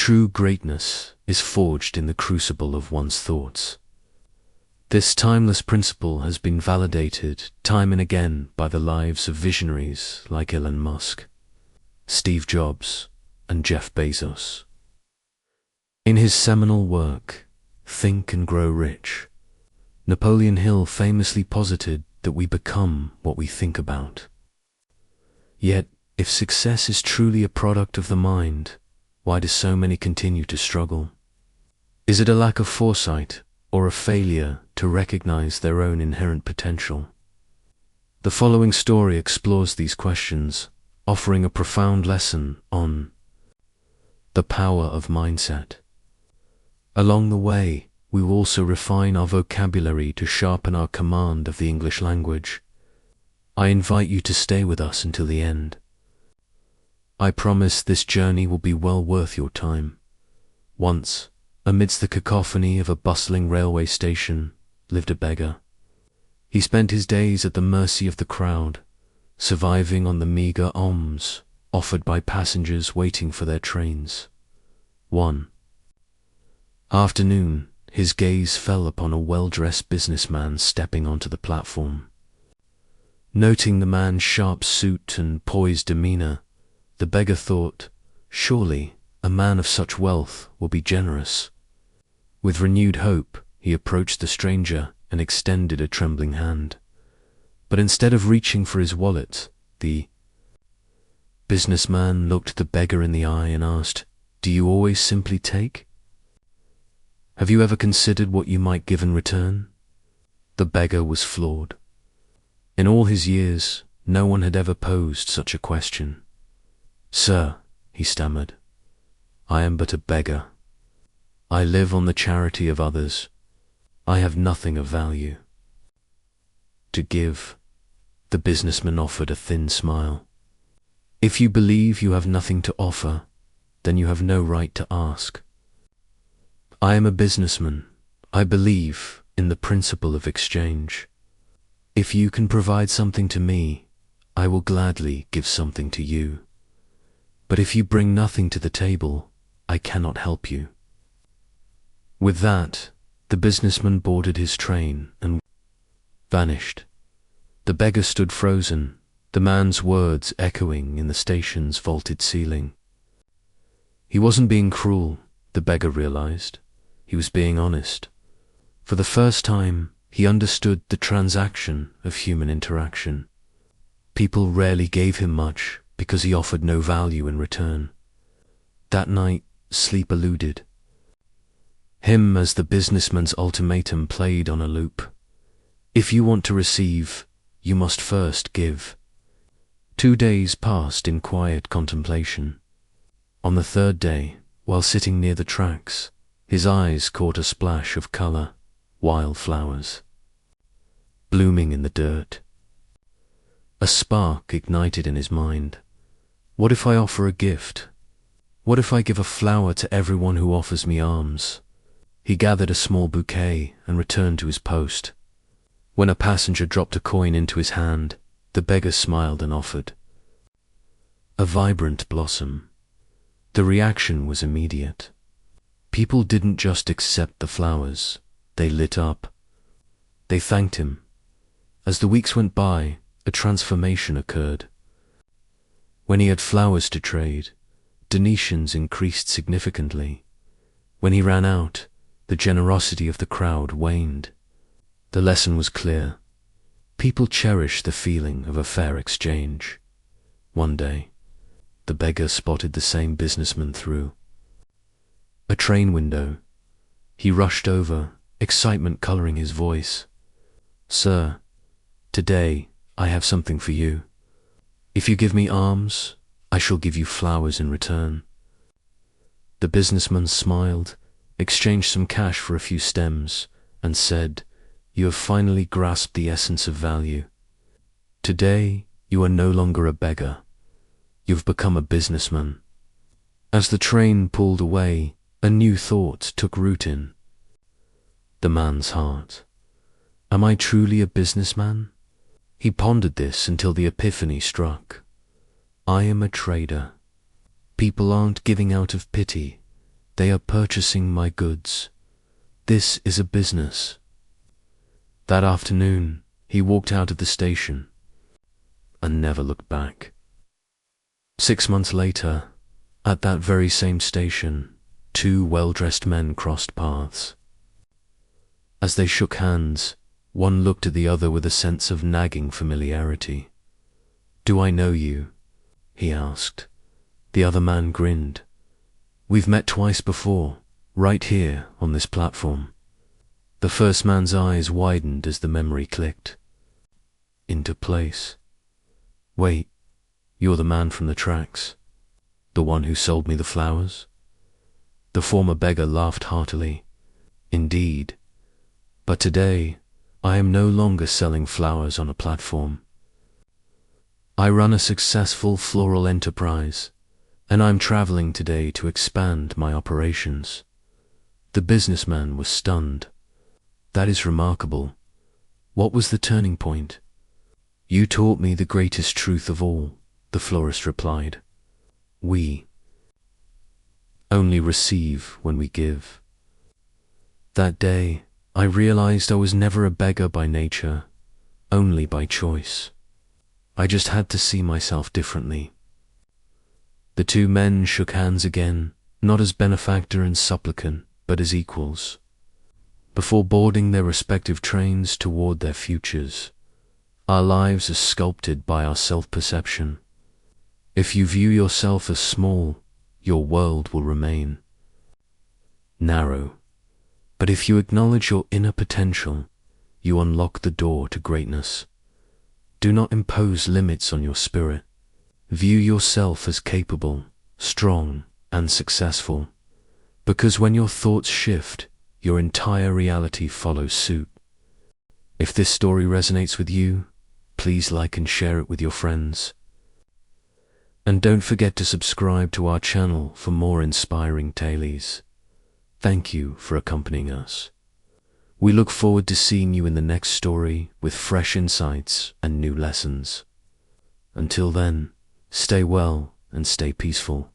True greatness is forged in the crucible of one's thoughts. This timeless principle has been validated time and again by the lives of visionaries like Elon Musk, Steve Jobs, and Jeff Bezos. In his seminal work, Think and Grow Rich, Napoleon Hill famously posited that we become what we think about. Yet, if success is truly a product of the mind, why do so many continue to struggle? Is it a lack of foresight or a failure to recognize their own inherent potential? The following story explores these questions, offering a profound lesson on the power of mindset. Along the way, we will also refine our vocabulary to sharpen our command of the English language. I invite you to stay with us until the end. I promise this journey will be well worth your time. Once, amidst the cacophony of a bustling railway station, lived a beggar. He spent his days at the mercy of the crowd, surviving on the meager alms offered by passengers waiting for their trains. One afternoon, his gaze fell upon a well-dressed businessman stepping onto the platform. Noting the man's sharp suit and poised demeanor, the beggar thought, surely a man of such wealth will be generous. With renewed hope, he approached the stranger and extended a trembling hand. But instead of reaching for his wallet, the businessman looked the beggar in the eye and asked, "Do you always simply take? Have you ever considered what you might give in return?" The beggar was floored. In all his years, no one had ever posed such a question. "Sir," he stammered, "I am but a beggar. I live on the charity of others. I have nothing of value to give." The businessman offered a thin smile. "If you believe you have nothing to offer, then you have no right to ask. I am a businessman. I believe in the principle of exchange. If you can provide something to me, I will gladly give something to you. But if you bring nothing to the table, I cannot help you." With that, the businessman boarded his train and vanished. The beggar stood frozen, the man's words echoing in the station's vaulted ceiling. He wasn't being cruel, the beggar realized. He was being honest. For the first time, he understood the transaction of human interaction. People rarely gave him much because he offered no value in return. That night, sleep eluded him as the businessman's ultimatum played on a loop. If you want to receive, you must first give. 2 days passed in quiet contemplation. On the third day, while sitting near the tracks, his eyes caught a splash of color, wildflowers blooming in the dirt. A spark ignited in his mind. What if I offer a gift? What if I give a flower to everyone who offers me alms? He gathered a small bouquet and returned to his post. When a passenger dropped a coin into his hand, the beggar smiled and offered a vibrant blossom. The reaction was immediate. People didn't just accept the flowers, they lit up. They thanked him. As the weeks went by, a transformation occurred. When he had flowers to trade, donations increased significantly. When he ran out, the generosity of the crowd waned. The lesson was clear. People cherish the feeling of a fair exchange. One day, the beggar spotted the same businessman through a train window. He rushed over, excitement coloring his voice. "Sir, today I have something for you. If you give me alms, I shall give you flowers in return." The businessman smiled, exchanged some cash for a few stems, and said, "You have finally grasped the essence of value. Today, you are no longer a beggar. You've become a businessman." As the train pulled away, a new thought took root in the man's heart. Am I truly a businessman? He pondered this until the epiphany struck. I am a trader. People aren't giving out of pity. They are purchasing my goods. This is a business. That afternoon, he walked out of the station and never looked back. 6 months later, at that very same station, two well-dressed men crossed paths. As they shook hands, one looked at the other with a sense of nagging familiarity. "Do I know you?" he asked. The other man grinned. "We've met twice before, right here on this platform." The first man's eyes widened as the memory clicked into place. "Wait, you're the man from the tracks? The one who sold me the flowers?" The former beggar laughed heartily. "Indeed, but today I am no longer selling flowers on a platform. I run a successful floral enterprise, and I'm traveling today to expand my operations." The businessman was stunned. "That is remarkable. What was the turning point?" "You taught me the greatest truth of all," the florist replied. "We only receive when we give." That day, I realized I was never a beggar by nature, only by choice. I just had to see myself differently. The two men shook hands again, not as benefactor and supplicant, but as equals, before boarding their respective trains toward their futures. Our lives are sculpted by our self-perception. If you view yourself as small, your world will remain narrow. But if you acknowledge your inner potential, you unlock the door to greatness. Do not impose limits on your spirit. View yourself as capable, strong, and successful, because when your thoughts shift, your entire reality follows suit. If this story resonates with you, please like and share it with your friends. And don't forget to subscribe to our channel for more inspiring tales. Thank you for accompanying us. We look forward to seeing you in the next story with fresh insights and new lessons. Until then, stay well and stay peaceful.